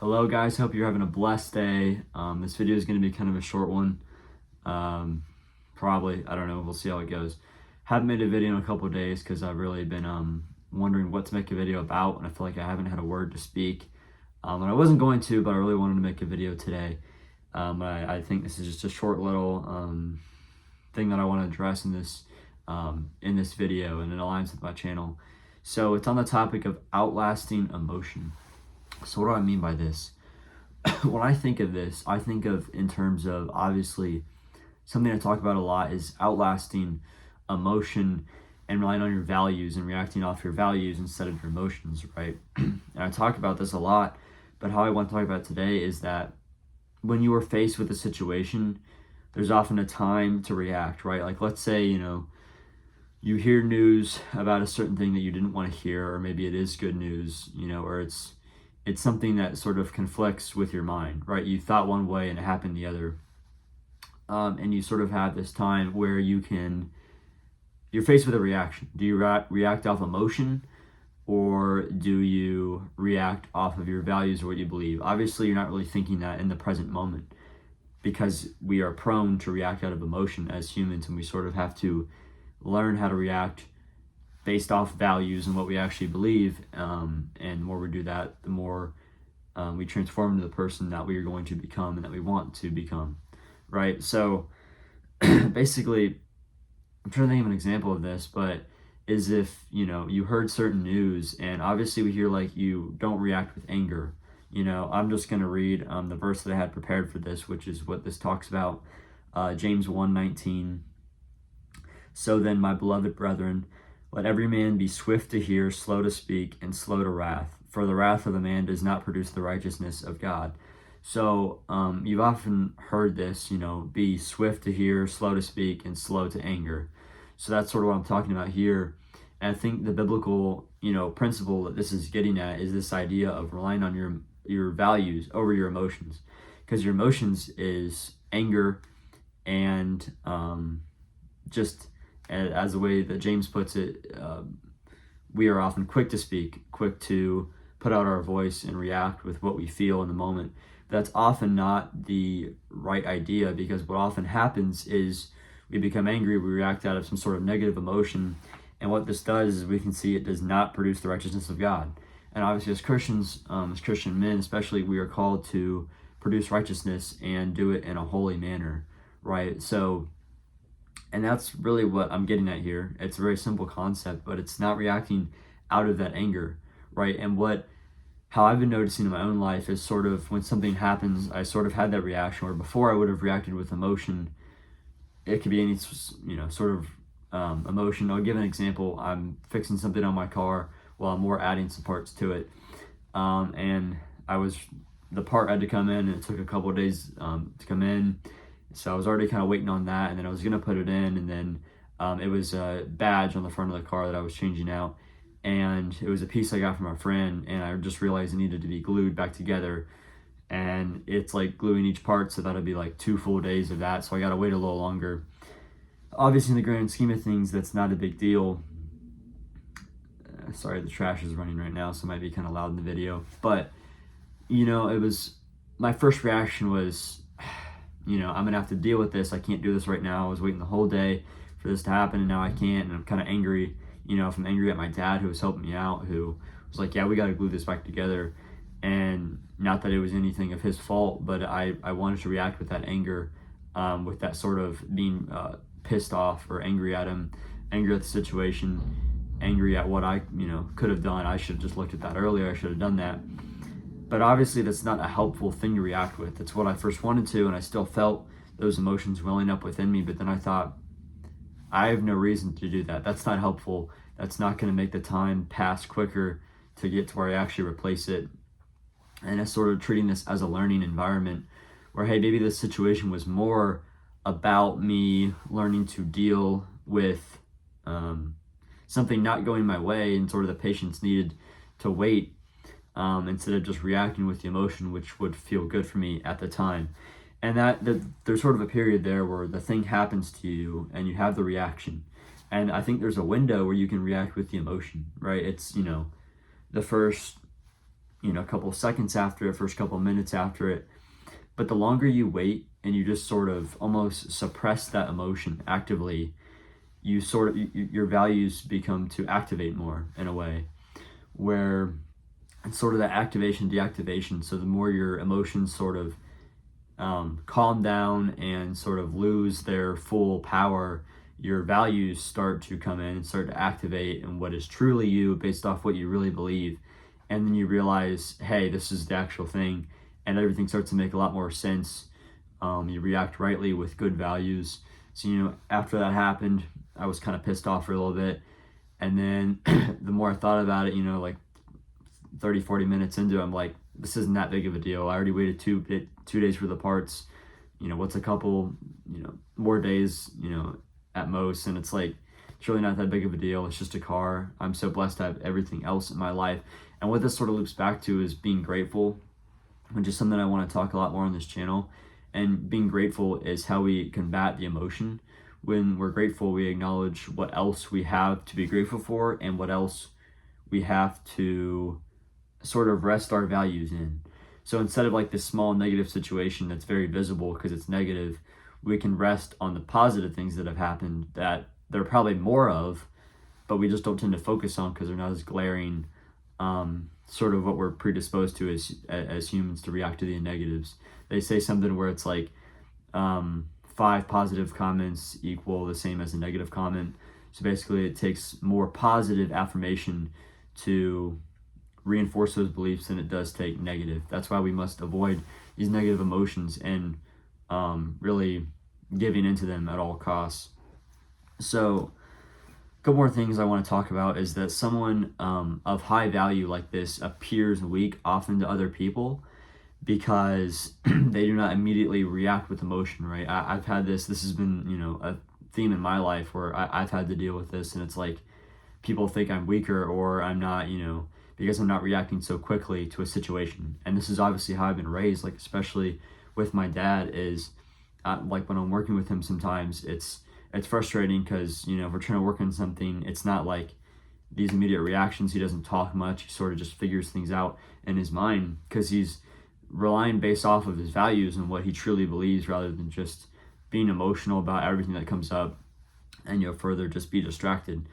Hello guys, hope you're having a blessed day. This video is going to be kind of a short one. Probably, I don't know, we'll see how it goes. Haven't made a video in a couple of days because I've really been wondering what to make a video about, and I feel like I haven't had a word to speak. And I wasn't going to, but I really wanted to make a video today. I think this is just a short little thing that I want to address in this video, and it aligns with my channel. So it's on the topic of outlasting emotion. So what do I mean by this? When I think of this, I think of in terms of, obviously, something I talk about a lot is outlasting emotion and relying on your values and reacting off your values instead of your emotions, right? And I talk about this a lot, but how I want to talk about it today is that when you are faced with a situation, there's often a time to react, right? Like, let's say, you hear news about a certain thing that you didn't want to hear, or maybe it is good news, or it's something that sort of conflicts with your mind, right? You thought one way and it happened the other. And you sort of have this time where you're faced with a reaction. Do you react off emotion, or do you react off of your values or what you believe? Obviously, you're not really thinking that in the present moment, because we are prone to react out of emotion as humans, and we sort of have to learn how to react based off values and what we actually believe, and the more we do that, the more we transform into the person that we are going to become and that we want to become, right? So basically, I'm trying to think of an example of this, but is if you heard certain news, and obviously we hear, like, you don't react with anger. I'm just going to read the verse that I had prepared for this, which is what this talks about, James 1:19. So then, my beloved brethren, let every man be swift to hear, slow to speak, and slow to wrath. For the wrath of a man does not produce the righteousness of God. So you've often heard this, be swift to hear, slow to speak, and slow to anger. So that's sort of what I'm talking about here. And I think the biblical, principle that this is getting at is this idea of relying on your values over your emotions. Because your emotions is anger and just... And as the way that James puts it, we are often quick to speak, quick to put out our voice and react with what we feel in the moment. That's often not the right idea, because what often happens is we become angry, we react out of some sort of negative emotion, and what this does is we can see it does not produce the righteousness of God. And obviously as Christians, as Christian men especially, we are called to produce righteousness and do it in a holy manner, right? And that's really what I'm getting at here. It's a very simple concept, but it's not reacting out of that anger, right? And how I've been noticing in my own life is sort of when something happens, I sort of had that reaction where before I would have reacted with emotion. It could be any, sort of emotion. I'll give an example. I'm fixing something on my car while I'm adding some parts to it. And the part had to come in, and it took a couple of days to come in. So I was already kind of waiting on that, and then I was going to put it in, and then it was a badge on the front of the car that I was changing out, and it was a piece I got from a friend, and I just realized it needed to be glued back together, and it's like gluing each part, so that'll be like 2 full days of that, so I got to wait a little longer. Obviously, in the grand scheme of things, that's not a big deal. Sorry, the trash is running right now, so it might be kind of loud in the video, but, my first reaction was, I'm going to have to deal with this. I can't do this right now. I was waiting the whole day for this to happen, and now I can't, and I'm kind of angry. If I'm angry at my dad, who was helping me out, who was like, yeah, we got to glue this back together. And not that it was anything of his fault, but I wanted to react with that anger, with that sort of being pissed off or angry at him, angry at the situation, angry at what I, could have done. I should have just looked at that earlier. I should have done that. But obviously that's not a helpful thing to react with. It's what I first wanted to, and I still felt those emotions welling up within me. But then I thought, I have no reason to do that. That's not helpful. That's not going to make the time pass quicker to get to where I actually replace it. And it's sort of treating this as a learning environment where, hey, maybe this situation was more about me learning to deal with something not going my way, and sort of the patience needed to wait, instead of just reacting with the emotion, which would feel good for me at the time. And there's sort of a period there where the thing happens to you and you have the reaction. And I think there's a window where you can react with the emotion, right? It's, the first a couple seconds after it, first couple minutes after it. But the longer you wait and you just sort of almost suppress that emotion actively, your values become to activate more in a way, where it's sort of the activation deactivation. So the more your emotions sort of calm down and sort of lose their full power, your values start to come in and start to activate, and what is truly you based off what you really believe. And then you realize, hey, this is the actual thing, and everything starts to make a lot more sense. You react rightly with good values. So, after that happened, I was kind of pissed off for a little bit. And then the more I thought about it, like 30, 40 minutes into it, I'm like, this isn't that big of a deal. I already waited 2 days for the parts. What's a couple, more days, at most. And it's like, it's really not that big of a deal. It's just a car. I'm so blessed to have everything else in my life. And what this sort of loops back to is being grateful, which is something I want to talk a lot more on this channel. And being grateful is how we combat the emotion. When we're grateful, we acknowledge what else we have to be grateful for and what else we have to sort of rest our values in. So instead of like this small negative situation that's very visible because it's negative, we can rest on the positive things that have happened that there are probably more of, but we just don't tend to focus on because they're not as glaring. Sort of what we're predisposed to as humans to react to the negatives. They say something where it's like 5 positive comments equal the same as a negative comment. So basically it takes more positive affirmation to reinforce those beliefs than it does take negative. That's why we must avoid these negative emotions and really giving into them at all costs. So a couple more things I want to talk about is that someone of high value like this appears weak often to other people because they do not immediately react with emotion, right? I've had this has been, a theme in my life where I've had to deal with this, and it's like people think I'm weaker or I'm not, because I'm not reacting so quickly to a situation. And this is obviously how I've been raised, like especially with my dad is like when I'm working with him sometimes it's frustrating because, if we're trying to work on something, it's not like these immediate reactions. He doesn't talk much. He sort of just figures things out in his mind because he's relying based off of his values and what he truly believes rather than just being emotional about everything that comes up and, further just be distracted.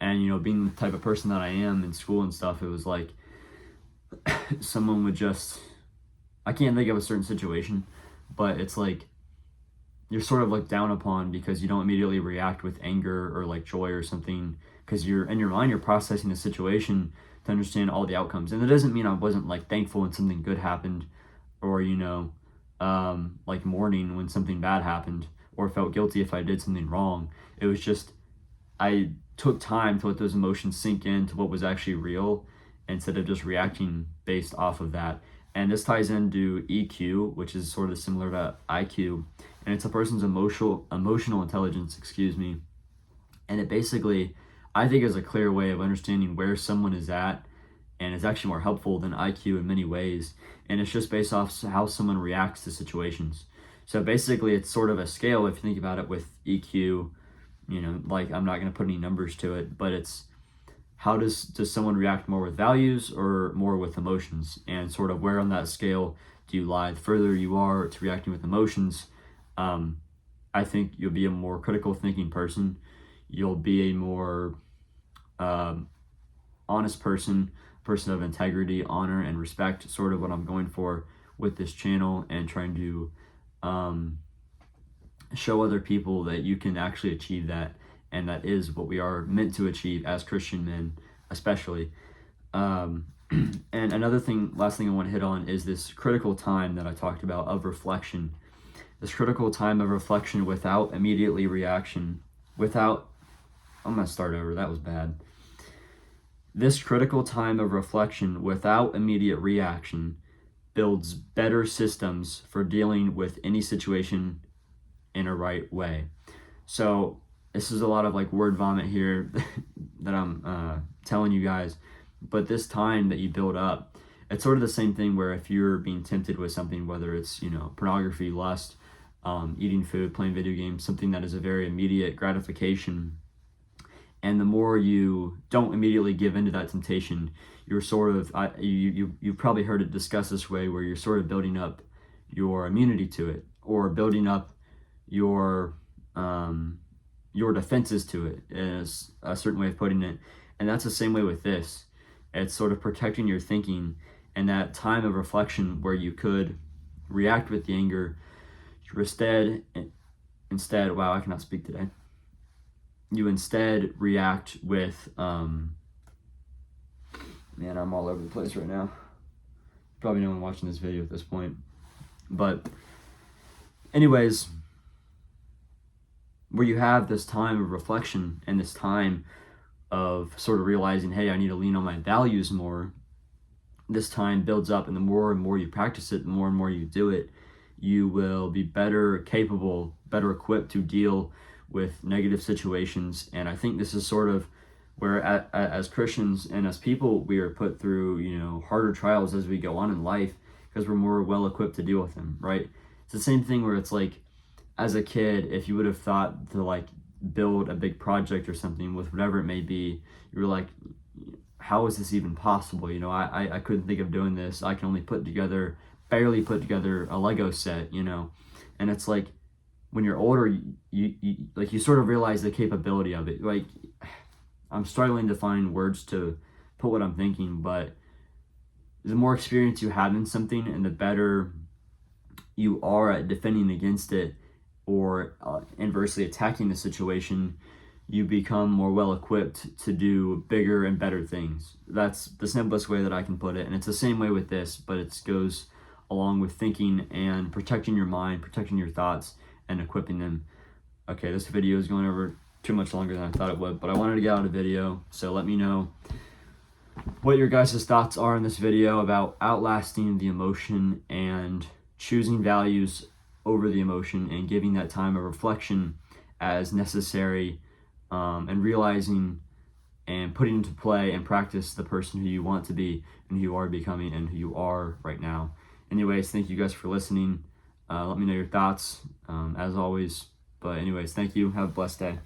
And, being the type of person that I am in school and stuff, it was like someone would just, I can't think of a certain situation, but it's like, you're sort of looked down upon because you don't immediately react with anger or like joy or something because you're in your mind, you're processing the situation to understand all the outcomes. And it doesn't mean I wasn't like thankful when something good happened or, like mourning when something bad happened or felt guilty if I did something wrong. It was just, I took time to let those emotions sink into what was actually real instead of just reacting based off of that. And this ties into EQ, which is sort of similar to IQ. And it's a person's emotional intelligence, and it basically, I think, is a clear way of understanding where someone is at, and it's actually more helpful than IQ in many ways. And it's just based off how someone reacts to situations. So basically, it's sort of a scale if you think about it with EQ. Like I'm not going to put any numbers to it, but it's how does someone react more with values or more with emotions, and sort of where on that scale do you lie? The further you are to reacting with emotions, I think you'll be a more critical thinking person. You'll be a more honest person of integrity, honor, and respect, sort of what I'm going for with this channel and trying to show other people that you can actually achieve that, and that is what we are meant to achieve as Christian men, especially. And another thing, last thing I want to hit on is this critical time that I talked about of reflection. This critical time of reflection without immediately reaction, I'm going to start over, that was bad. This critical time of reflection without immediate reaction builds better systems for dealing with any situation in a right way. So this is a lot of like word vomit here that I'm telling you guys, but this time that you build up, it's sort of the same thing where if you're being tempted with something, whether it's, pornography, lust, eating food, playing video games, something that is a very immediate gratification. And the more you don't immediately give into that temptation, you're sort of, you've probably heard it discussed this way, where you're sort of building up your immunity to it, or building up your defenses to it, is a certain way of putting it. And that's the same way with this. It's sort of protecting your thinking, and that time of reflection where you could react with the anger, you instead, wow, I cannot speak today. You instead react with, man, I'm all over the place right now. Probably no one watching this video at this point. But anyways, where you have this time of reflection and this time of sort of realizing, hey, I need to lean on my values more, this time builds up, and the more and more you practice it, the more and more you do it, you will be better capable, better equipped to deal with negative situations. And I think this is sort of where as Christians and as people, we are put through, harder trials as we go on in life, because we're more well equipped to deal with them, right? It's the same thing where it's like, as a kid, if you would have thought to like build a big project or something with whatever it may be, you were like, how is this even possible? I couldn't think of doing this. I can only barely put together a Lego set, and it's like, when you're older, you sort of realize the capability of it. Like, I'm struggling to find words to put what I'm thinking, but the more experience you have in something, and the better you are at defending against it, or inversely attacking the situation, you become more well equipped to do bigger and better things. That's the simplest way that I can put it. And it's the same way with this, but it goes along with thinking and protecting your mind, protecting your thoughts, and equipping them. Okay, this video is going over too much longer than I thought it would, but I wanted to get out a video, so let me know what your guys' thoughts are in this video about outlasting the emotion and choosing values over the emotion, and giving that time of reflection as necessary, and realizing and putting into play and practice the person who you want to be, and who you are becoming, and who you are right now. Anyways, thank you guys for listening. Let me know your thoughts, as always. But anyways, thank you. Have a blessed day.